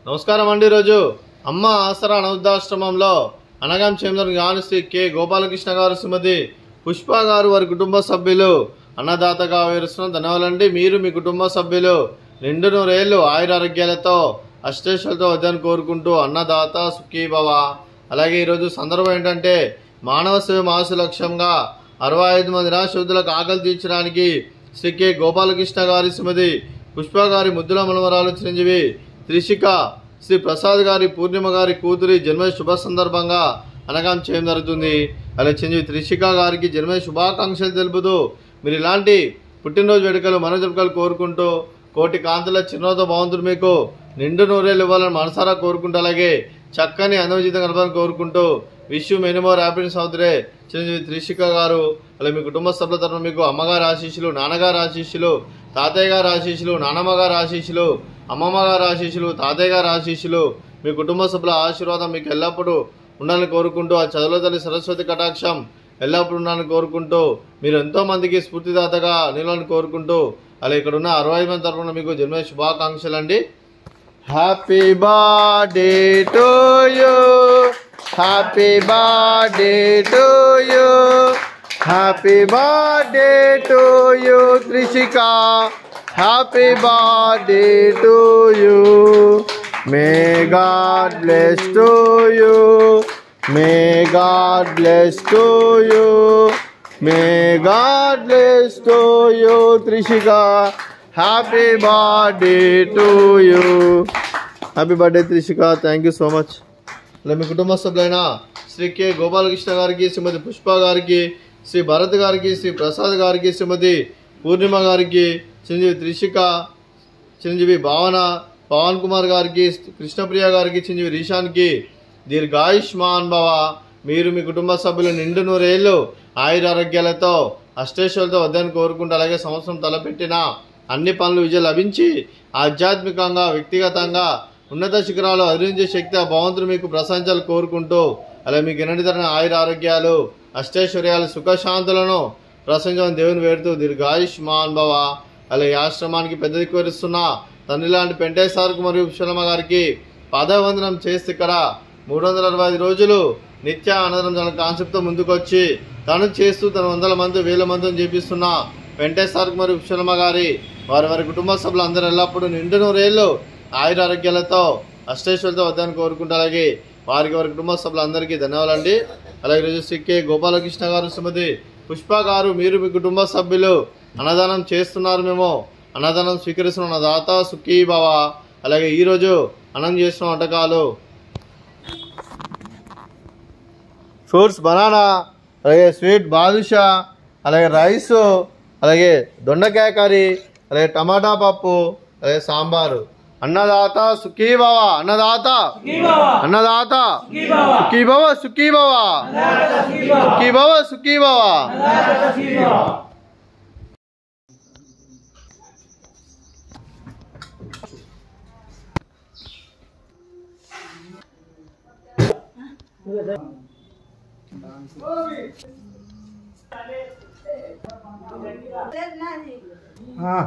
నమస్కారం అండి. ఈరోజు అమ్మ ఆసరా అనాథాశ్రమంలో అనగాం చేమదర్ జ్ఞాన శ్రీ కె గోపాలకృష్ణ గారు, శ్రీమతి పుష్ప గారు, వారి కుటుంబ సభ్యులు అన్నదాతగా వేరుస్తున్న ధన్యవాదాలండి. మీరు మీ కుటుంబ సభ్యులు నిండు నూరేళ్లు ఆయురారోగ్యాలతో అష్టేశ్వలతో వద్దని కోరుకుంటూ అన్నదాత సుఖీభవ. అలాగే ఈరోజు సందర్భం ఏంటంటే మానవ సేవ మాసు లక్ష్యంగా 65 మంది నిరాశ్రతులకు ఆకలి తీర్చడానికి శ్రీ కె గోపాలకృష్ణ గారి, శ్రీమతి పుష్ప గారి ముద్దుల మనవరాలు చిరంజీవి త్రిషిక శ్రీ ప్రసాద్ గారి పూర్ణిమ గారి కూతురి జన్మ శుభ సందర్భంగా అనగాం చేయడం జరుగుతుంది. అలా చిరంజీవి త్రిషిక గారికి జన్మ శుభాకాంక్షలు తెలుపుతూ మీరు ఇలాంటి పుట్టినరోజు వేడుకలు మనోజుకలు కోరుకుంటూ కోటి కాంతుల చిరునవ్వుతో భగవంతుడు మీకు నిండు నూరేళ్ళు ఇవ్వాలని మనసారా కోరుకుంటూ, అలాగే చక్కని అనుభవజీతం కలపాలని కోరుకుంటూ wish you many more happiness అవుతురే చిరంజీవి త్రిషిక గారు. అలా మీ కుటుంబ సభ్యుల తరఫున మీకు అమ్మగారి ఆశీస్సులు, నాన్నగారి ఆశీస్సులు, తాతయ్య గారి ఆశీస్సులు, నాన్నమ్మ గారి ఆశీస్సులు, అమ్మమ్మ గారి ఆశీస్సులు, తాతయ్య గారి ఆశీస్సులు, మీ కుటుంబ సభ్యుల ఆశీర్వాదం మీకు ఎల్లప్పుడూ ఉండాలని కోరుకుంటూ, ఆ చదువుల తల్లి సరస్వతి కటాక్షం ఎల్లప్పుడూ ఉండాలని కోరుకుంటూ, మీరు ఎంతో మందికి స్ఫూర్తిదాతగా నిలవాలని కోరుకుంటూ, అలా ఇక్కడ ఉన్న 65 మంది తరఫున మీకు జన్మ శుభాకాంక్షలు అండి. Happy birthday to you, happy birthday to you, happy birthday to you Trishika, happy birthday to you. May God bless to you, may God bless to you, may God bless to you Trishika, happy birthday to you. Happy birthday Trishika, thank you so much. ఇలా మీ కుటుంబ సభ్యులైన Shri K Gopalakrishna గారికి, శ్రీమతి పుష్ప గారికి, శ్రీ భరత్ గారికి, శ్రీ ప్రసాద్ గారికి, శ్రీమతి పూర్ణిమ గారికి, చిరంజీవి త్రిషిక, చిరంజీవి భావన, పవన్ కుమార్ గారికి, కృష్ణప్రియ గారికి, చిరంజీవి రీషాన్కి దీర్ఘాయుష్మాన్ భవ. మీరు మీ కుటుంబ సభ్యులు నిండు నూరేళ్ళు ఆయురారోగ్యాలతో అష్టేశ్వరులతో వద్దని కోరుకుంటూ, అలాగే సంవత్సరం తలపెట్టిన అన్ని పనులు విజయం లభించి ఆధ్యాత్మికంగా వ్యక్తిగతంగా ఉన్నత శిఖరాలు అధిరించే శక్తి ఆ భగవంతుడు మీకు ప్రశంసలు కోరుకుంటూ, అలా మీకు ఎన్నటితరణ ఆయురారోగ్యాలు, అష్టైశ్వర్యాలు, సుఖశాంతులను ప్రశంసని దేవుని వేడుతూ దీర్ఘాయుష్మాన్ భవ. అలా ఈ ఆశ్రమానికి పెద్ద దిక్కువరిస్తున్న తండ్రి లాంటి పెంటేశ్వరకు మరియు విశ్వలమ్మ గారికి పాదవందనం చేస్తే ఇక్కడ 365 రోజులు నిత్య అనంతరం తన కాన్సెప్ట్తో ముందుకొచ్చి తను చేస్తూ తన 100 మంది 1000 మందిని చేపిస్తున్న పెంటేశ్వరకు మరియు విశ్వలమ్మ గారి వారి కుటుంబ సభ్యులు అందరూ ఎల్లప్పుడూ నిండు నూరేళ్ళు ఆయురారోగ్యాలతో అష్టైశ్వర్యాలతో వద్దని కోరుకుంటూ, అలాగే వారి కుటుంబ సభ్యులందరికీ ధన్యవాదాలండి. అలాగే ఈరోజు శ్రీ కె గోపాలకృష్ణ గారు, శ్రీమతి పుష్ప గారు, మీరు మీ కుటుంబ సభ్యులు అన్నదానం చేస్తున్నారు, మేము అన్నదానం స్వీకరిస్తున్న అన్నదాత సుఖీ భవ. అలాగే ఈరోజు అన్నం చేస్తున్న వంటకాలు ఫ్రూట్స్ బనానా, అలాగే స్వీట్ బాదుషా, అలాగే రైస్, అలాగే దొండకాయ కర్రీ, అలాగే టమాటా పప్పు, అలాగే సాంబారు. అన్నదాత సుఖీ భవ, అన్నదాత అన్నదాత సుఖీ భవ, సుఖీ భవ, సుఖీ భవ, సుఖీ భవ. हाँ